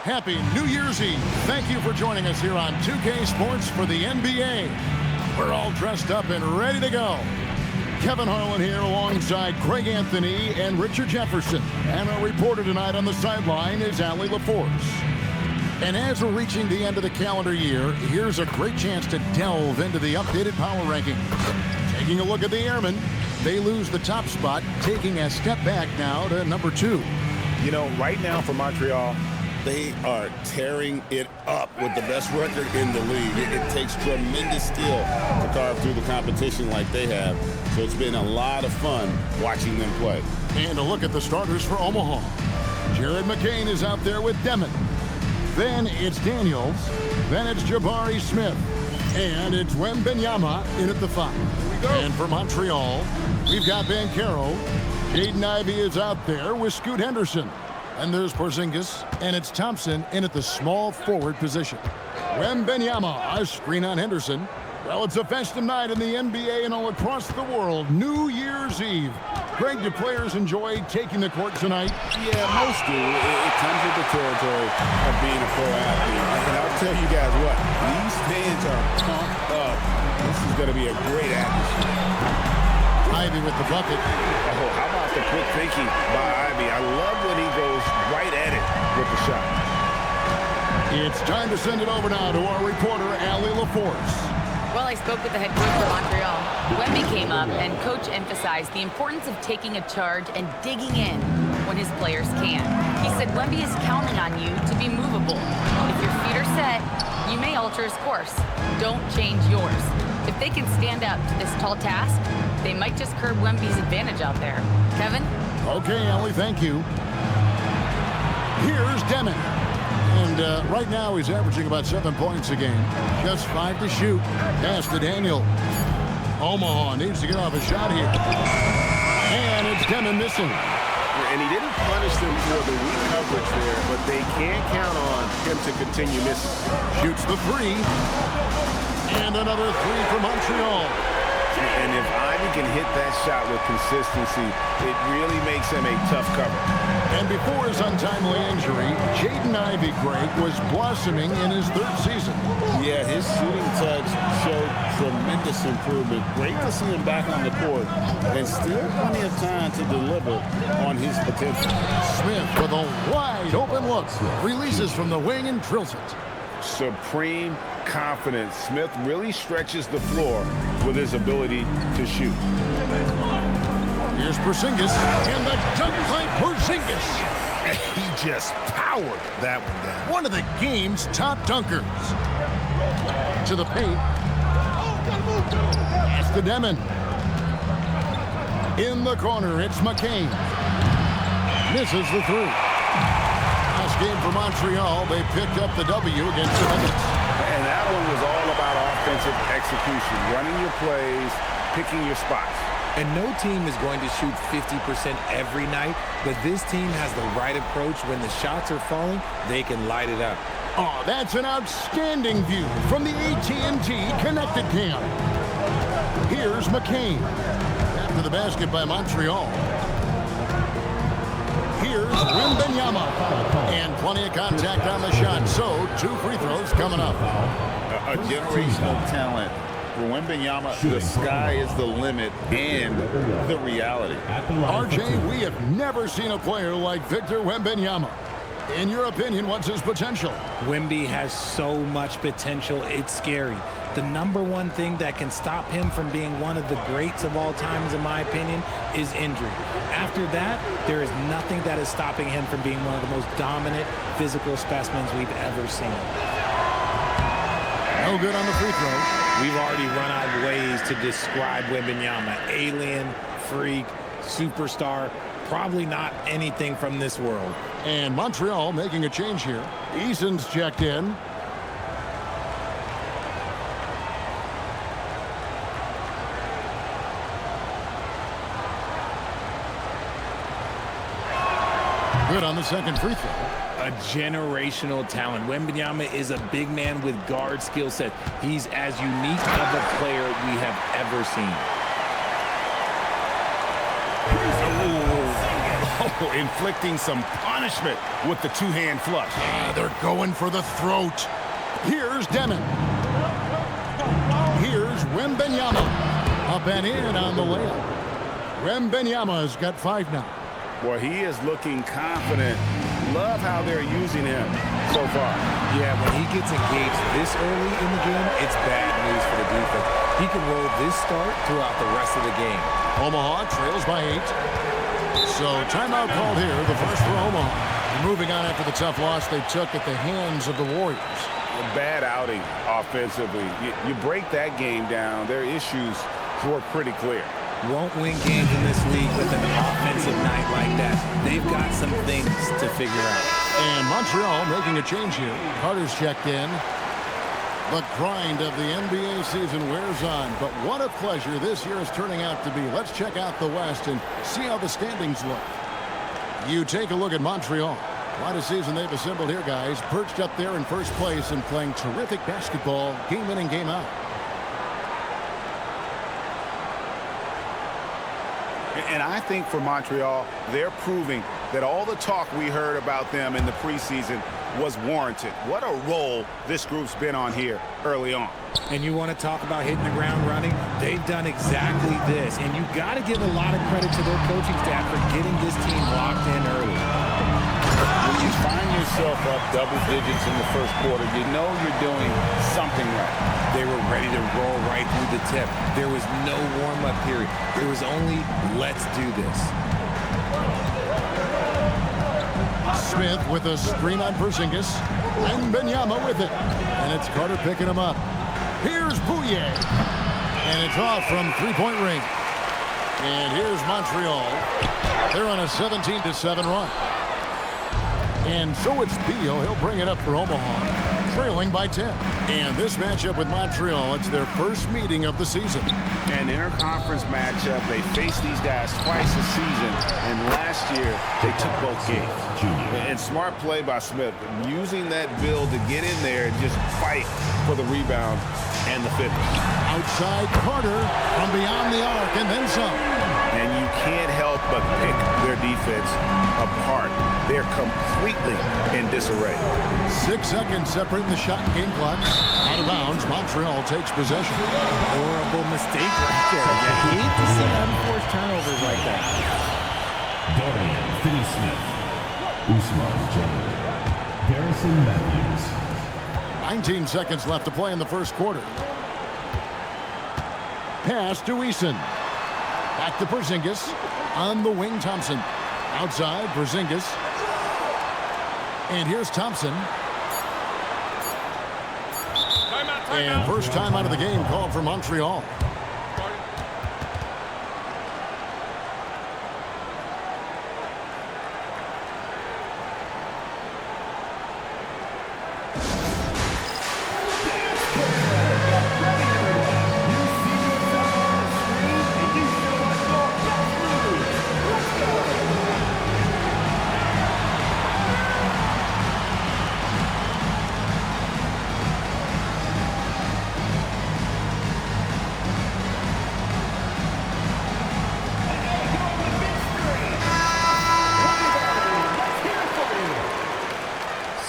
Happy New Year's Eve. Thank you for joining us here on 2K Sports for the NBA. We're all dressed up and ready to go. Kevin Harlan here alongside Craig Anthony and Richard Jefferson. And our reporter tonight on the sideline is Allie LaForce. And as we're reaching the end of the calendar year, here's a great chance to delve into the updated power ranking. Taking a look at the Airmen, they lose the top spot, taking a step back now to number 2. You know, right now for Montreal, they are tearing it up with the best record in the league. It takes tremendous skill to carve through the competition like they have. So it's been a lot of fun watching them play. And a look at the starters for Omaha. Jared McCain is out there with Demon. Then it's Daniels. Then it's Jabari Smith. And it's Wembanyama in at the 5. And for Montreal, we've got Banchero. Jaden Ivey is out there with Scoot Henderson. And there's Porzingis, and it's Thompson in at the small forward position. Wembanyama, a screen on Henderson. Well, it's a festive night in the NBA and all across the world. New Year's Eve. Greg, do players enjoy taking the court tonight? Yeah, most do. It comes with the territory of being a pro athlete. And I'll tell you guys what, these fans are pumped up. This is going to be a great atmosphere. Ivy with the bucket. Oh, how about the quick thinking by Ivy? I love when he goes right at it with the shot. It's time to send it over now to our reporter, Allie LaForce. Well, I spoke with the head coach for Montreal. Wemby came up, and coach emphasized the importance of taking a charge and digging in when his players can. He said Wemby is counting on you to be movable. If your feet are set, you may alter his course. Don't change yours. If they can stand up to this tall task, they might just curb Wemby's advantage out there. Kevin? Okay, Allie, thank you. Here's Demon. And right now he's averaging about 7 points a game. Just 5 to shoot. Pass to Daniel. Omaha needs to get off a shot here. And it's Demon missing. And he didn't punish them for the weak coverage there, but they can't count on him to continue missing. Shoots the 3. And another 3 for Montreal. And if Ivy can hit that shot with consistency, it really makes him a tough cover. And before his untimely injury, Jaden Ivey, Greg, was blossoming in his 3rd season. Yeah, his shooting touch showed tremendous improvement. Great to see him back on the court, and still plenty of time to deliver on his potential. Smith with a wide open look. Releases from the wing and drills it. Supreme confidence. Smith really stretches the floor with his ability to shoot. Here's Porzingis, and the dunk by Porzingis. He just powered that one down. One of the game's top dunkers. To the paint. Pass to Demon. In the corner, it's McCain. Misses the 3. Last game for Montreal, they picked up the W against the Nuggets. And that one was all about offensive execution, running your plays, picking your spots. And no team is going to shoot 50% every night, but this team has the right approach. When the shots are falling, they can light it up. Oh, that's an outstanding view from the AT&T Connected Cam. Here's McCain. After the basket by Montreal. Here's Wembanyama. And plenty of contact on the shot, so 2 free throws coming up. A generational talent. For Wembanyama, the sky is the limit and the reality. RJ, we have never seen a player like Victor Wembanyama. In your opinion, what's his potential? Wemby has so much potential, it's scary. The number one thing that can stop him from being one of the greats of all times, in my opinion, is injury. After that, there is nothing that is stopping him from being one of the most dominant physical specimens we've ever seen. No good on the free throw. We've already run out of ways to describe Wembanyama. Alien, freak, superstar, probably not anything from this world. And Montreal making a change here. Eason's checked in. Good on the second free throw. A generational talent. Wembanyama is a big man with guard skill set. He's as unique of a player we have ever seen. Oh, inflicting some punishment with the two-hand flush. They're going for the throat. Here's Demon. Here's Wembenyama. Up and in on the layup. Wembenyama's got 5 now. Boy, he is looking confident. Love how they're using him so far. Yeah, when he gets engaged this early in the game, it's bad news for the defense. He can roll this start throughout the rest of the game. Omaha trails by 8. So timeout called here, the first for Omaha. Moving on after the tough loss they took at the hands of the Warriors. A bad outing offensively. You break that game down, their issues were pretty clear. Won't win games in this league with an offensive night like that. They've got some things to figure out. And Montreal making a change here. Carter's checked in. The grind of the NBA season wears on, but what a pleasure this year is turning out to be. Let's check out the West and see how the standings look. You take a look at Montreal. What a season they've assembled here, guys. Perched up there in first place and playing terrific basketball game in and game out. And I think for Montreal, they're proving that all the talk we heard about them in the preseason was warranted. What a role this group's been on here early on. And you want to talk about hitting the ground running? They've done exactly this. And you got to give a lot of credit to their coaching staff for getting this team locked in early. When you find yourself up double digits in the first quarter, you know you're doing something right. They were ready to roll right through the tip. There was no warm-up period. There was only, let's do this. Smith with a screen on Porzingis. And Benyama with it. And it's Carter picking him up. Here's Bouye. And it's off from three-point range. And here's Montreal. They're on a 17-7 run. And so it's Beal. He'll bring it up for Omaha, trailing by 10. And this matchup with Montreal, it's their first meeting of the season. An interconference matchup. They faced these guys twice a season, and last year they took both games. And smart play by Smith, using that build to get in there and just fight for the rebound and the finish. Outside Carter from beyond the arc and then some. And you can't help but pick their defense apart. They're completely in disarray. 6 seconds separating the shot and game clock. Out of bounds, Montreal takes possession. Horrible mistake right there. You hate to see unforced turnovers like that. Dorian Finney-Smith, Usman Jennings, Harrison Matthews. 19 seconds left to play in the first quarter. Pass to Eason. Back to Porzingis. On the wing, Thompson. Outside, Porzingis. And here's Thompson. And first time out of the game called for Montreal.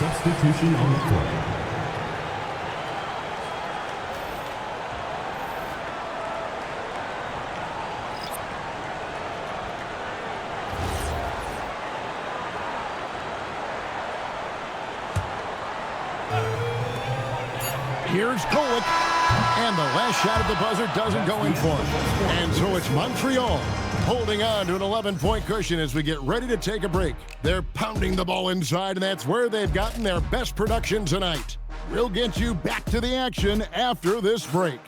Substitution on the court. Here's Golick. And the last shot at the buzzer doesn't go in for him. And so it's Montreal holding on to an 11-point cushion as we get ready to take a break. They're pounding the ball inside, and that's where they've gotten their best production tonight. We'll get you back to the action after this break.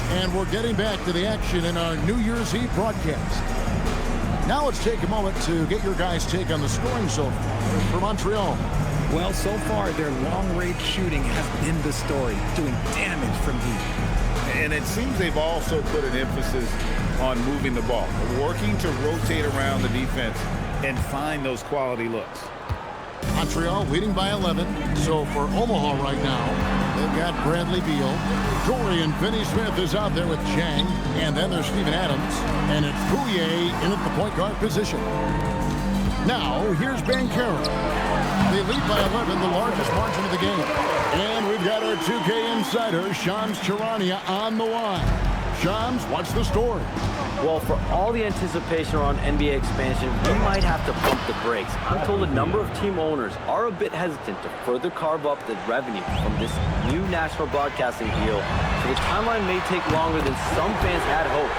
And we're getting back to the action in our New Year's Eve broadcast. Now let's take a moment to get your guys' take on the scoring so far for Montreal. Well, so far, their long-range shooting has been the story, doing damage from deep. And it seems they've also put an emphasis on moving the ball, working to rotate around the defense and find those quality looks. Montreal leading by 11. So for Omaha right now, they've got Bradley Beal. Dorian Finney-Smith is out there with Chang. And then there's Steven Adams. And it's Bouye in at the point guard position. Now, here's Bankero. They lead by 11, the largest margin of the game. And we've got our 2K insider, Shams Charania, on the line. Shams, what's the story? Well, for all the anticipation around NBA expansion, we might have to pump the brakes. I'm told a number of team owners are a bit hesitant to further carve up the revenue from this new national broadcasting deal, so the timeline may take longer than some fans had hoped.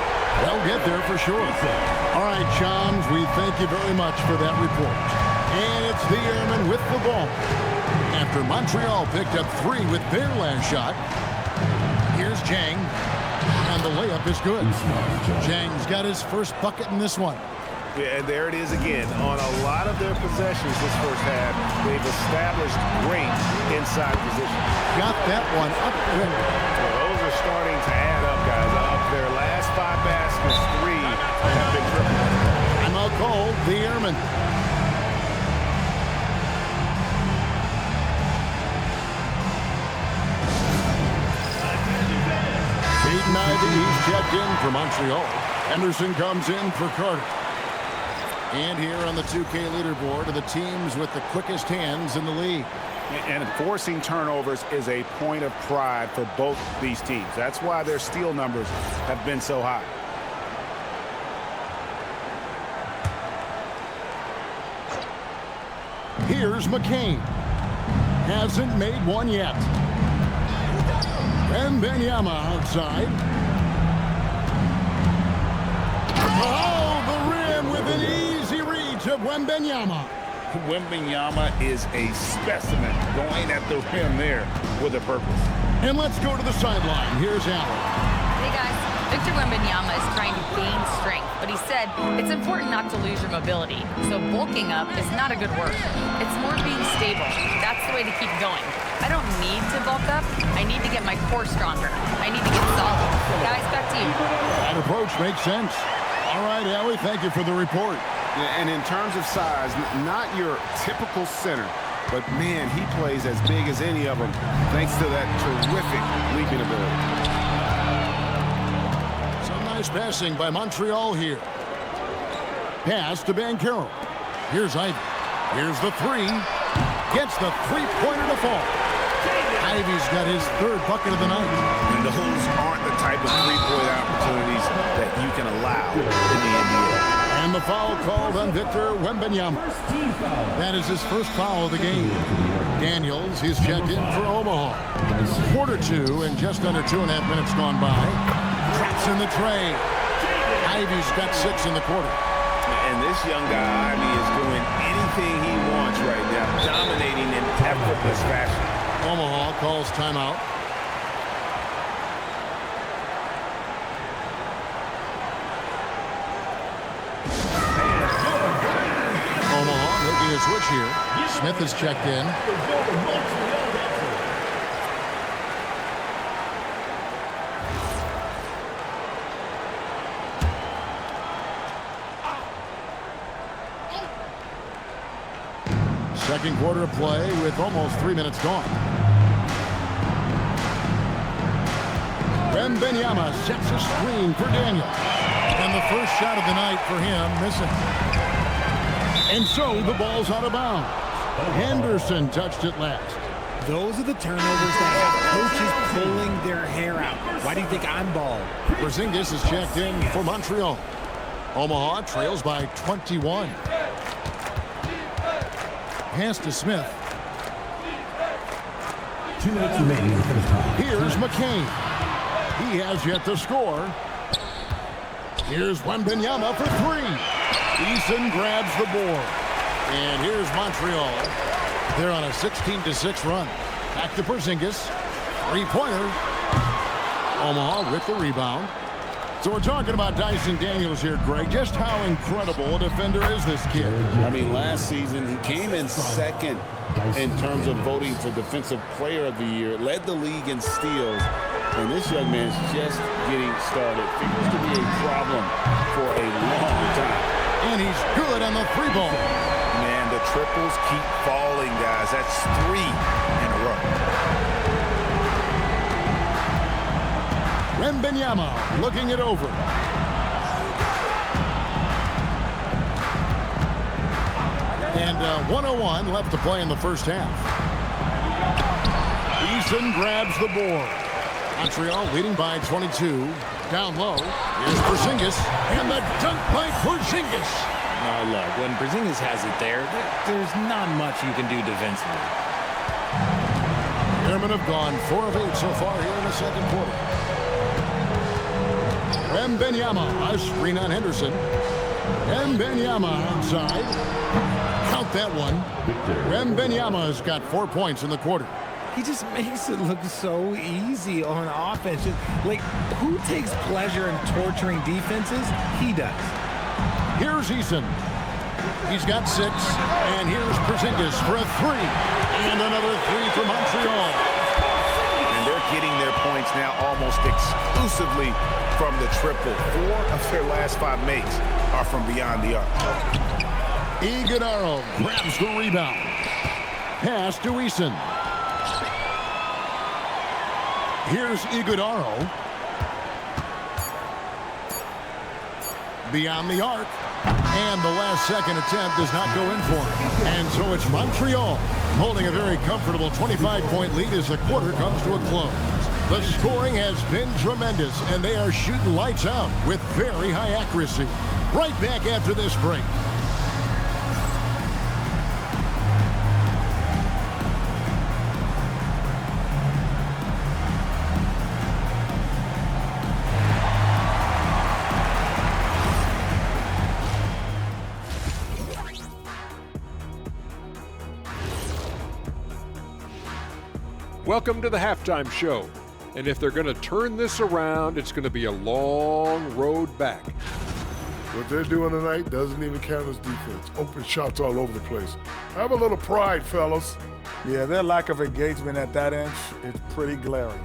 They'll get there for sure. All right, Shams, we thank you very much for that report. And it's the Airmen with the ball. After Montreal picked up 3 with their last shot, here's Chang. And the layup is good. Chang's got his first bucket in this one. Yeah, and there it is again. On a lot of their possessions this first half, they've established great inside position. Got that one up quick. Well, those are starting to add up, guys. Of their last 5 baskets, 3 have been triple. I'm out called the Airmen. Peyton Ivey, he's checked in for Montreal. Henderson comes in for Carter. And here on the 2K leaderboard are the teams with the quickest hands in the league. And forcing turnovers is a point of pride for both these teams. That's why their steal numbers have been so high. Here's McCain. Hasn't made one yet. And Benyama outside. Oh, the rim with an easy reach of Wembanyama. Wembanyama is a specimen going at the rim there with a purpose. And let's go to the sideline. Here's Allen. Hey guys, Victor Wembanyama is trying to gain strength, but he said it's important not to lose your mobility. So bulking up is not a good word. It's more being stable. That's the way to keep going. I don't need to bulk up. I need to get my core stronger. I need to get solid. Guys, back to you. That approach makes sense. All right, Allie, thank you for the report. And in terms of size, not your typical center, but man, he plays as big as any of them thanks to that terrific leaping ability. Some nice passing by Montreal here. Pass to Bankero. Here's Ivey. Here's the 3. Gets the three-pointer to fall. Ivey's got his 3rd bucket of the night. And those aren't the type of three-point opportunities that you can allow in the NBA. And the foul called on Victor Wembanyama. That is his first foul of the game. Daniels, he's checked in for Omaha. Quarter 2 and just under 2.5 minutes gone by. Traps in the tray. Ivey's got 6 in the quarter. And this young guy, Ivey, is doing anything he wants right now, dominating in effortless fashion. Omaha calls timeout. Omaha making a switch here. Smith is checked in. Second quarter of play with almost 3 minutes gone. Wembanyama sets a screen for Daniel. And the first shot of the night for him missing. And so the ball's out of bounds. Henderson touched it last. Those are the turnovers that have coaches pulling their hair out. Why do you think I'm bald? Porzingis is checked in for Montreal. Omaha trails by 21. Pass to Smith. 2 minutes remaining in the first half. Here's McCain. He has yet to score. Here's Wembanyama for 3. Eason grabs the board. And here's Montreal. They're on a 16-6 run. Back to Porzingis. 3-pointer. Omaha with the rebound. So we're talking about Dyson Daniels here, Greg. Just how incredible a defender is this kid? I mean, last season, he came in second in terms of voting for Defensive Player of the Year. Led the league in steals. And this young man's just getting started. Figures to be a problem for a long time. And he's good on the 3-ball. Man, the triples keep falling, guys. That's 3 in a row. Wembanyama looking it over. And 1:01 left to play in the first half. Eason grabs the board. Montreal leading by 22. Down low is Porzingis, and the dunk by Porzingis. No, look, when Porzingis has it there's not much you can do defensively. Airmen have gone 4 of 8 so far here in the second quarter. Wembanyama, a screen on Henderson. Wembanyama outside. Count that one. Wembanyama's got 4 points in the quarter. He just makes it look so easy on offense. Like, who takes pleasure in torturing defenses? He does. Here's Eason. He's got 6. And here's Porzingis for a 3. And another 3 for Montreal. And they're getting their points now almost exclusively from the triple. 4 of their last 5 makes are from beyond the arc. Iguodala grabs the rebound. Pass to Eason. Here's Iguodala. Beyond the arc. And the last second attempt does not go in for him. And so it's Montreal holding a very comfortable 25-point lead as the quarter comes to a close. The scoring has been tremendous, and they are shooting lights out with very high accuracy. Right back after this break. Welcome to the halftime show. And if they're going to turn this around, it's going to be a long road back. What they're doing tonight doesn't even count as defense. Open shots all over the place. Have a little pride, fellas. Yeah, their lack of engagement at that inch is pretty glaring.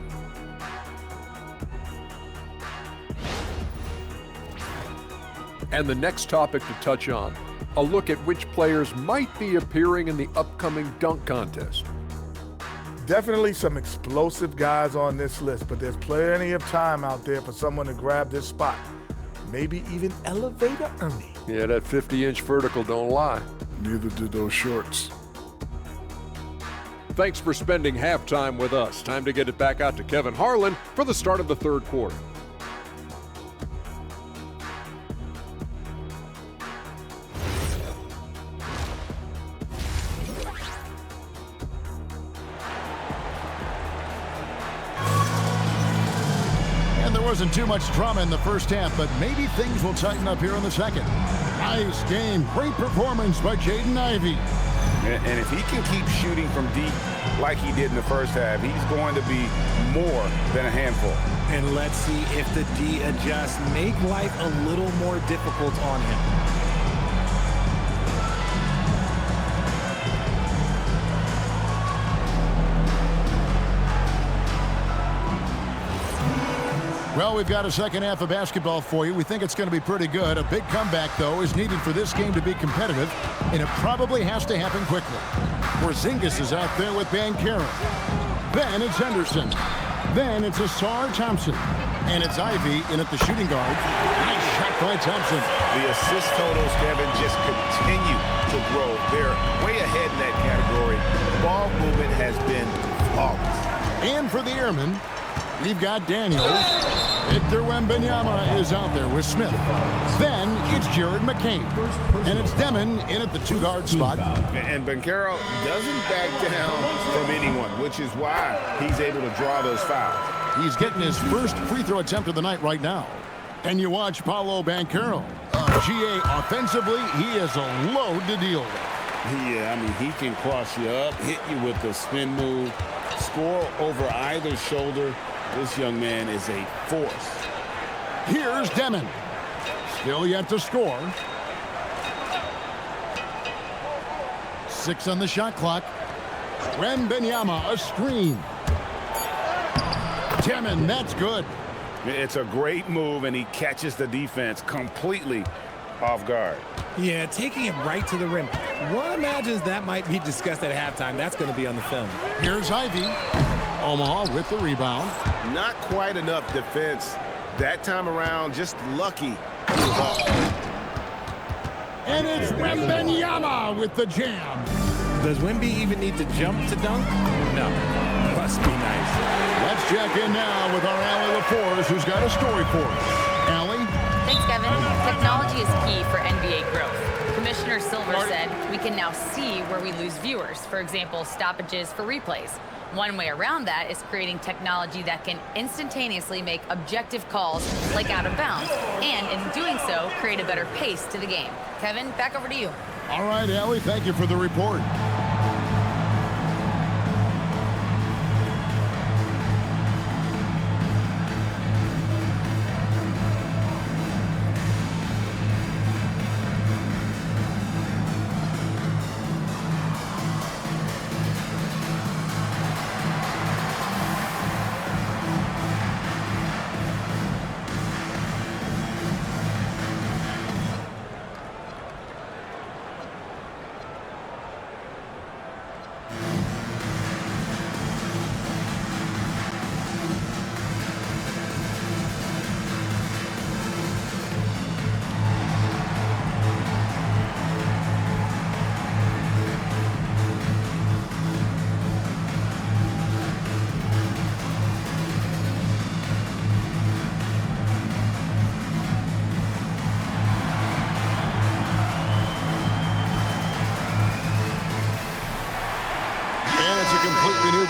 And the next topic to touch on, a look at which players might be appearing in the upcoming dunk contest. Definitely some explosive guys on this list, but there's plenty of time out there for someone to grab this spot. Maybe even elevator Ernie. Yeah, that 50-inch vertical don't lie. Neither did those shorts. Thanks for spending halftime with us. Time to get it back out to Kevin Harlan for the start of the third quarter. Wasn't too much drama in the first half, but maybe things will tighten up here in the second. Nice game. Great performance by Jaden Ivey. And if he can keep shooting from deep like he did in the first half, he's going to be more than a handful. And let's see if the D adjusts, make life a little more difficult on him. Well, we've got a second half of basketball for you. We think it's going to be pretty good. A big comeback, though, is needed for this game to be competitive, and it probably has to happen quickly. Porzingis is out there with Banchero. Then it's Henderson. Then it's Asar Thompson. And it's Ivey in at the shooting guard. Nice shot by Thompson. The assist totals, Kevin, just continue to grow. They're way ahead in that category. Ball movement has been flawless. And for the Airmen, we've got Daniels. Victor Wembanyama is out there with Smith. Then it's Jared McCain. And it's Demon in at the 2-guard spot. And Banchero doesn't back down from anyone, which is why he's able to draw those fouls. He's getting his first free throw attempt of the night right now. And you watch Paolo Banchero. GA offensively, he is a load to deal with. Yeah, I mean, he can cross you up, hit you with the spin move, score over either shoulder. This young man is a force. Here's Demon. Still yet to score. 6 on the shot clock. Wembanyama, a screen. Demon, that's good. It's a great move, and he catches the defense completely off guard. Yeah, taking it right to the rim. One imagines that might be discussed at halftime. That's going to be on the film. Here's Ivy. Omaha with the rebound. Not quite enough defense. That time around, just lucky. And it's Wembanyama with the jam. Does Wemby even need to jump to dunk? No. Must be nice. Let's check in now with our Allie LaForce, who's got a story for us. Allie? Thanks, Kevin. Technology is key for NBA growth. Commissioner Silver said we can now see where we lose viewers. For example, stoppages for replays. One way around that is creating technology that can instantaneously make objective calls like out of bounds, and in doing so, create a better pace to the game. Kevin, back over to you. All right, Allie, thank you for the report.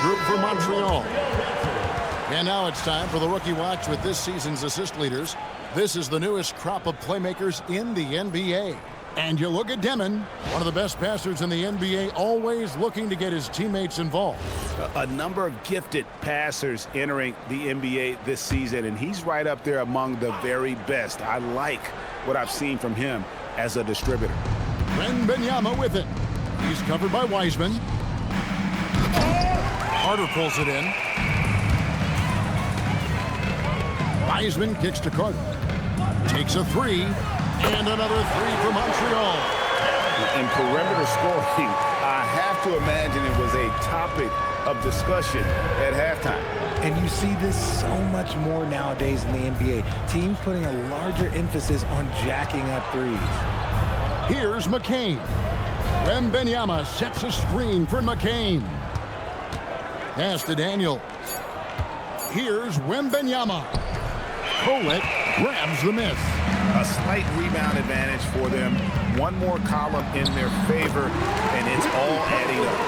Group for Montreal. And now it's time for the Rookie Watch with this season's assist leaders. This is the newest crop of playmakers in the NBA. And you look at Demon, one of the best passers in the NBA, always looking to get his teammates involved. A number of gifted passers entering the NBA this season, and he's right up there among the very best. I like what I've seen from him as a distributor. Wembanyama with it. He's covered by Wiseman. Carter pulls it in. Wiseman kicks to Carter. Takes a three. And another three for Montreal. In perimeter scoring, I have to imagine it was a topic of discussion at halftime. And you see this so much more nowadays in the NBA. Teams putting a larger emphasis on jacking up threes. Here's McCain. Wembanyama sets a screen for McCain. Pass to Daniels. Here's Wembanyama. Colette grabs the miss. A slight rebound advantage for them. One more column in their favor, and it's all adding up.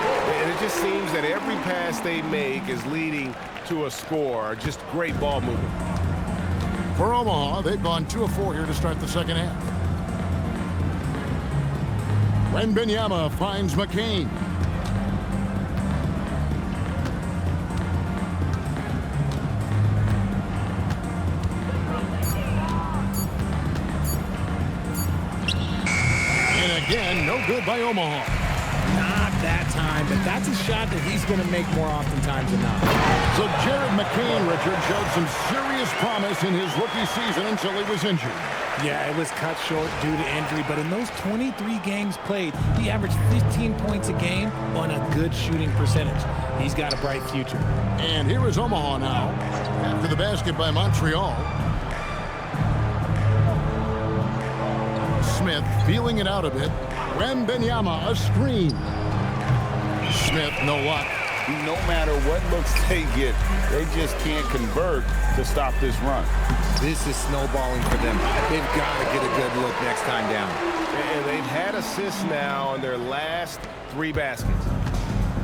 And it just seems that every pass they make is leading to a score. Just great ball movement. For Omaha, they've gone 2 of 4 here to start the second half. Wembanyama finds McCain. Again, no good by Omaha. Not that time, but that's a shot that he's going to make more oftentimes than not. So Jared McCain, Richard, showed some serious promise in his rookie season until he was injured. Yeah, it was cut short due to injury, but in those 23 games played, he averaged 15 points a game on a good shooting percentage. He's got a bright future. And here is Omaha now, after the basket by Montreal. Smith feeling it out a bit. Wembanyama, a screen. Smith, no luck. No matter what looks they get, they just can't convert to stop this run. This is snowballing for them. They've got to get a good look next time down. And they've had assists now on their last 3 baskets.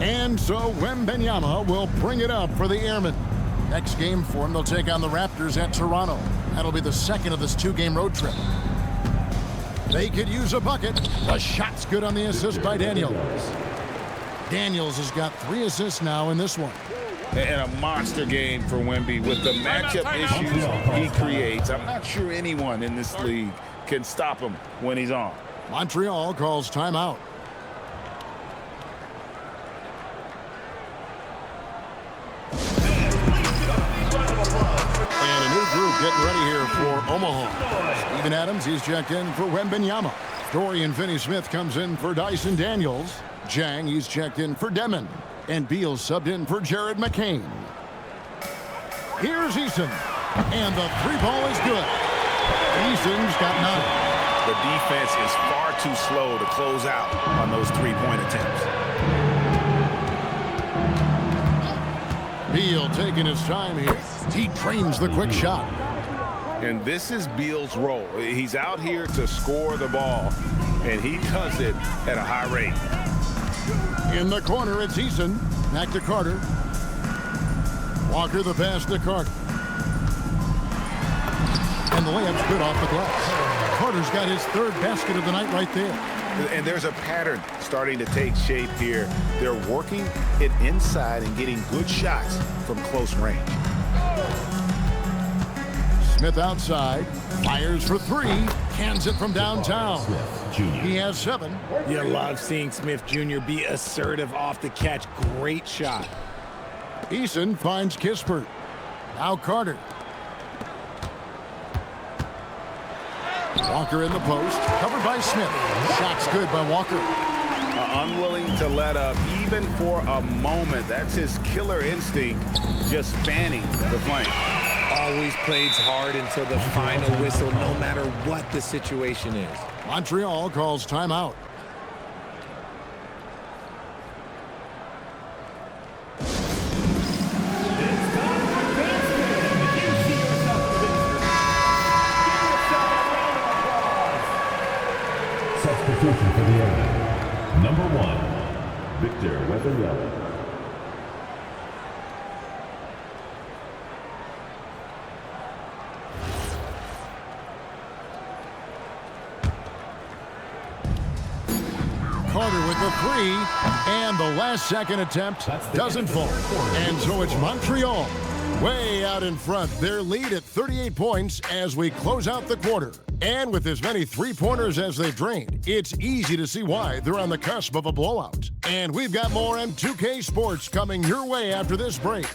And so Wembanyama will bring it up for the Airmen. Next game for them, they'll take on the Raptors at Toronto. That'll be the second of this 2-game road trip. They could use a bucket. The shot's good on the assist by Daniels. Daniels has got 3 assists now in this one. And a monster game for Wemby with the matchup issues he creates. I'm not sure anyone in this league can stop him when he's on. Montreal calls timeout. And a new group getting ready here for Omaha. Steven Adams, he's checked in for Wembanyama. Dorian Finney-Smith comes in for Dyson Daniels. Jang, he's checked in for Demon. And Beal subbed in for Jared McCain. Here's Eason. And the three ball is good. Eason's got 9. The defense is far too slow to close out on those three-point attempts. Beal taking his time here. He trains the quick shot. And this is Beal's role. He's out here to score the ball, and he does it at a high rate. In the corner, it's Eason. Back to Carter. Walker the pass to Carter. And the layup's good off the glass. Carter's got his third basket of the night right there. And there's a pattern starting to take shape here. They're working it inside and getting good shots from close range. Smith outside, fires for 3, hands it from downtown. He has 7. You love seeing Smith Jr. be assertive off the catch. Great shot. Eason finds Kispert. Now Carter. Walker in the post, covered by Smith. Shot's good by Walker. Unwilling to let up even for a moment. That's his killer instinct, just spanning the flank. Always plays hard until the final whistle, no matter what the situation is. Montreal calls timeout. Substitution for the Airmen. Number 1, Victor Wembanyama. Carter with the 3, and the last second attempt doesn't fall. And so it's Montreal way out in front. Their lead at 38 points as we close out the quarter. And with as many three-pointers as they've drained, it's easy to see why they're on the cusp of a blowout. And we've got more M2K Sports coming your way after this break.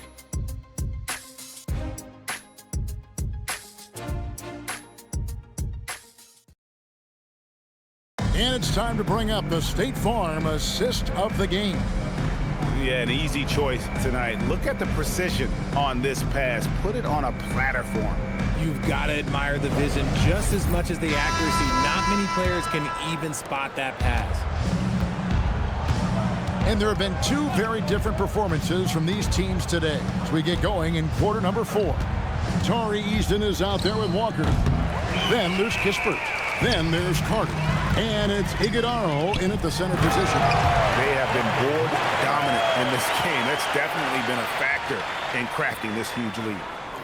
And it's time to bring up the State Farm assist of the game. Yeah, an easy choice tonight. Look at the precision on this pass. Put it on a platter form. You've got to admire the vision just as much as the accuracy. Not many players can even spot that pass. And there have been 2 very different performances from these teams today as we get going in quarter number 4. Tari Eason is out there with Walker. Then there's Kispert. Then there's Carter. And it's Iguodaro in at the center position. They have been board dominant in this game. That's definitely been a factor in crafting this huge lead.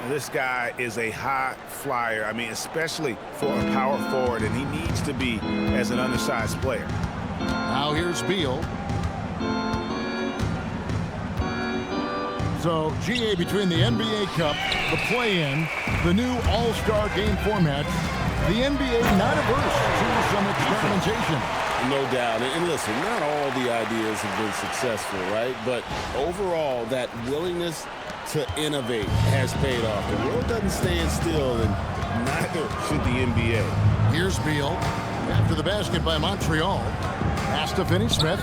This guy is a high flyer. I mean, especially for a power forward, and he needs to be as an undersized player. Now here's Beal. So, GA between the NBA Cup, the play-in, the new All-Star game format, the NBA not averse to some experimentation. No doubt. And listen, not all the ideas have been successful, right? But overall, that willingness to innovate has paid off. The world doesn't stand still, and neither should the NBA. Here's Beal. After the basket by Montreal. Pass to Finney-Smith.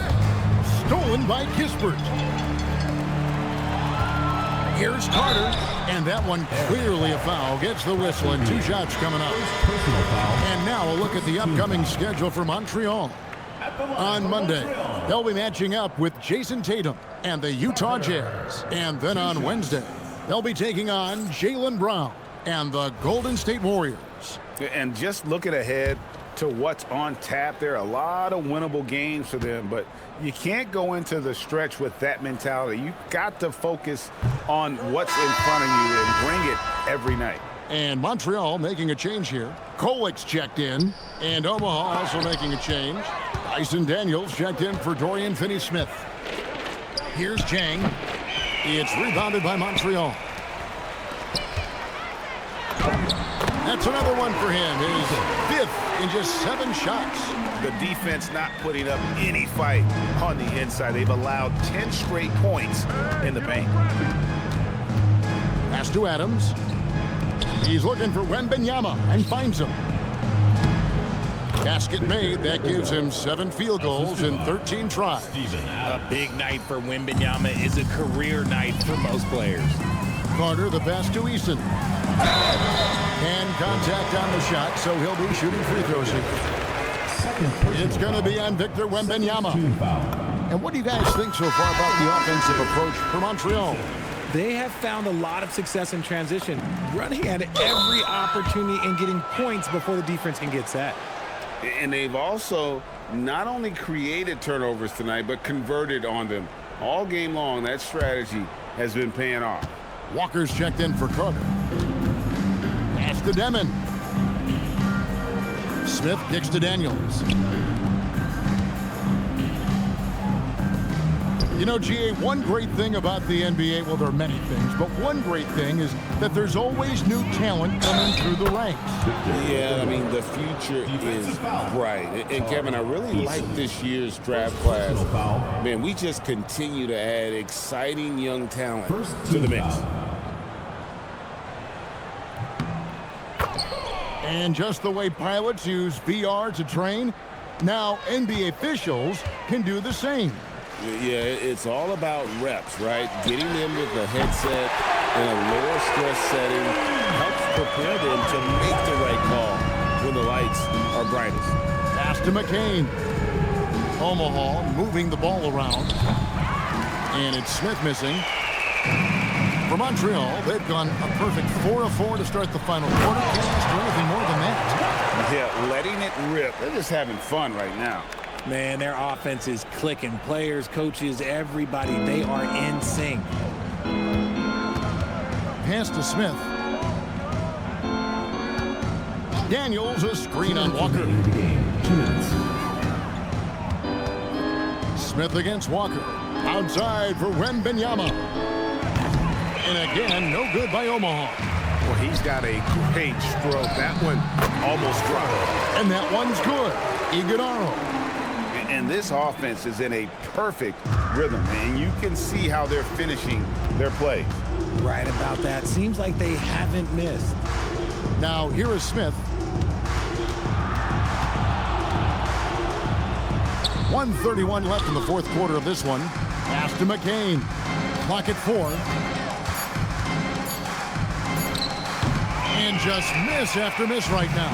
Stolen by Kispert. Here's Carter. And that one clearly a foul. Gets the whistle, and 2 shots coming up. And now a look at the upcoming schedule for Montreal. On Monday, they'll be matching up with Jason Tatum and the Utah Jazz. And then on Wednesday, they'll be taking on Jaylen Brown and the Golden State Warriors. And just looking ahead to what's on tap, there are a lot of winnable games for them, but you can't go into the stretch with that mentality. You've got to focus on what's in front of you and bring it every night. And Montreal making a change here. Kolik's checked in, and Omaha also making a change. Dyson Daniels checked in for Dorian Finney-Smith. Here's Chang. It's rebounded by Montreal. That's another one for him. His 5th in just 7 shots. The defense not putting up any fight on the inside. They've allowed 10 straight points in the paint. Pass to Adams. He's looking for Wembanyama and finds him. Basket made. That gives him 7 field goals in 13 tries. A big night for Wembanyama is a career night for most players. Carter, the pass to Eason. Hand contact on the shot, so he'll be shooting free throws here. It's going to be on Victor Wembanyama. And what do you guys think so far about the offensive approach for Montreal? They have found a lot of success in transition, running at every opportunity and getting points before the defense can get set. And they've also not only created turnovers tonight, but converted on them. All game long, that strategy has been paying off. Walker's checked in for Carter. Pass to Demon. Smith kicks to Daniels. You know, GA, one great thing about the NBA, well, there are many things, but one great thing is that there's always new talent coming through the ranks. Yeah, I mean, the future is bright. And Kevin, I really like this year's draft class. Man, we just continue to add exciting young talent to the mix. And just the way pilots use VR to train, now NBA officials can do the same. Yeah, it's all about reps, right? Getting them with the headset in a lower stress setting helps prepare them to make the right call when the lights are brightest. Pass to McCain. Omaha moving the ball around. And it's Smith missing. For Montreal, they've gone a perfect 4 of 4 to start the final quarter. Can't ask for anything more than that. Yeah, letting it rip. They're just having fun right now. Man, their offense is clicking. Players, coaches, everybody, they are in sync. Pass to Smith. Daniels, a screen on Walker. Smith against Walker. Outside for Wembanyama. And again, no good by Omaha. Well, he's got a great stroke. That one almost dropped. And that one's good. Iguodaro. And this offense is in a perfect rhythm, and you can see how they're finishing their play. Right about that. Seems like they haven't missed. Now, here is Smith. 1:31 left in the fourth quarter of this one. Pass to McCain. Clock at 4. And just miss after miss right now.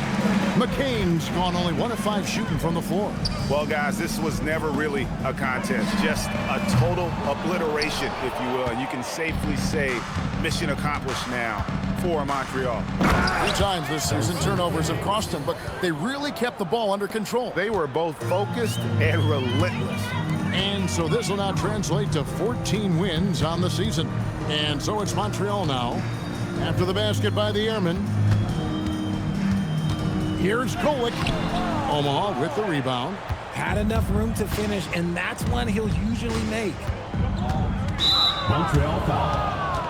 McCain's gone only 1 of 5 shooting from the floor. Well, guys, this was never really a contest, just a total obliteration, if you will. And you can safely say mission accomplished now for Montreal. 3 times this season, turnovers have cost them, but they really kept the ball under control. They were both focused and relentless. And so this will now translate to 14 wins on the season. And so it's Montreal now. After the basket by the Airmen. Here's Kolek. Omaha with the rebound. Had enough room to finish, and that's one he'll usually make. Montreal foul.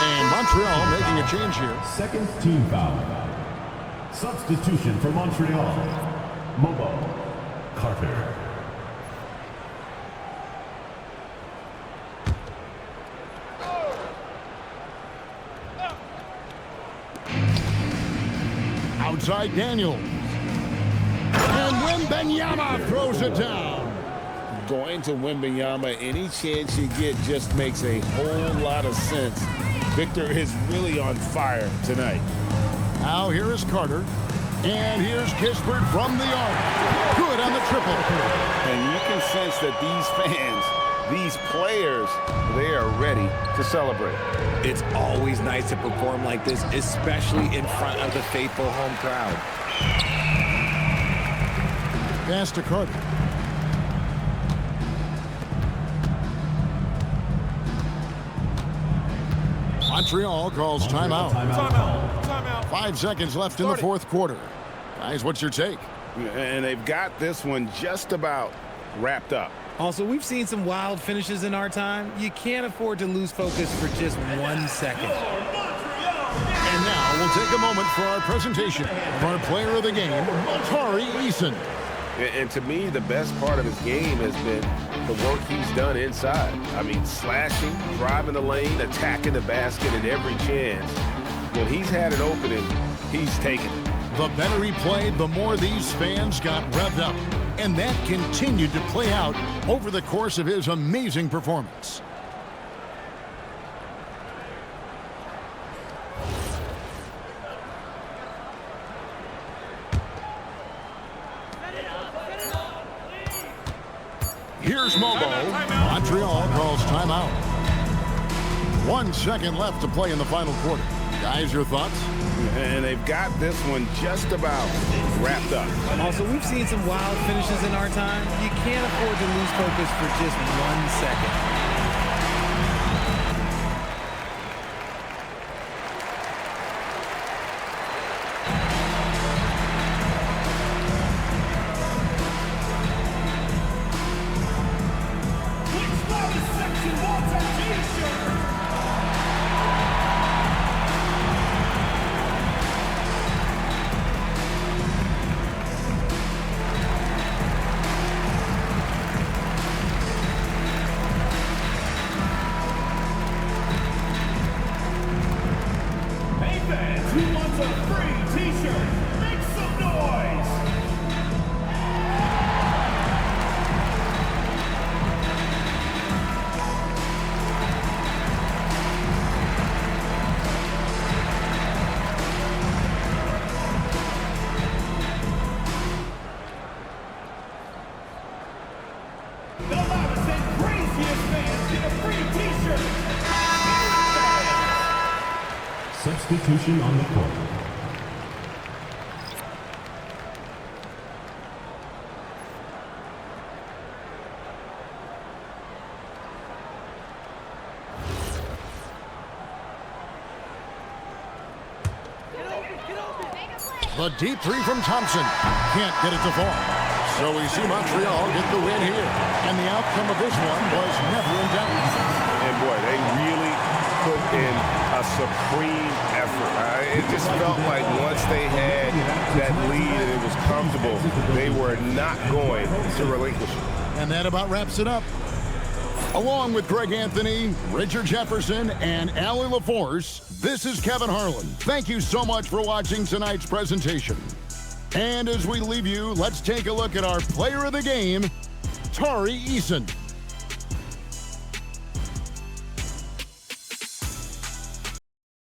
And Montreal making a change here. Second team foul. Substitution for Montreal. Mobo Carter. Outside Daniels. And Wembanyama throws it down. Going to Wembanyama, any chance you get just makes a whole lot of sense. Victor is really on fire tonight. Now here is Carter. And here's Kispert from the arc. Good on the triple. And you can sense that these fans, these players, they are ready to celebrate. It's always nice to perform like this, especially in front of the faithful home crowd. Pass to Carter. Montreal calls timeout. Timeout. 5 seconds left in the fourth quarter. Guys, what's your take? And they've got this one just about wrapped up. Also, we've seen some wild finishes in our time. You can't afford to lose focus for just 1 second. And now we'll take a moment for our presentation of our player of the game, Tari Eason. And to me, the best part of his game has been the work he's done inside. I mean, slashing, driving the lane, attacking the basket at every chance. When he's had an opening, he's taken it. The better he played, the more these fans got revved up. And that continued to play out over the course of his amazing performance. Here's Mobo. Montreal calls timeout. 1 second left to play in the final quarter. Guys, your thoughts? And they've got this one just about wrapped up. Also, we've seen some wild finishes in our time. You can't afford to lose focus for just 1 second. Substitution on the court. The deep three from Thompson. Can't get it to fall. So we see Montreal get the win here. And the outcome of this one was never in doubt. And boy, they really put in a supreme effort. It just felt like once they had that lead and it was comfortable, they were not going to relinquish it. And that about wraps it up. Along with Greg Anthony, Richard Jefferson, and Allie LaForce, this is Kevin Harlan. Thank you so much for watching tonight's presentation. And as we leave you, let's take a look at our player of the game, Tari Eason.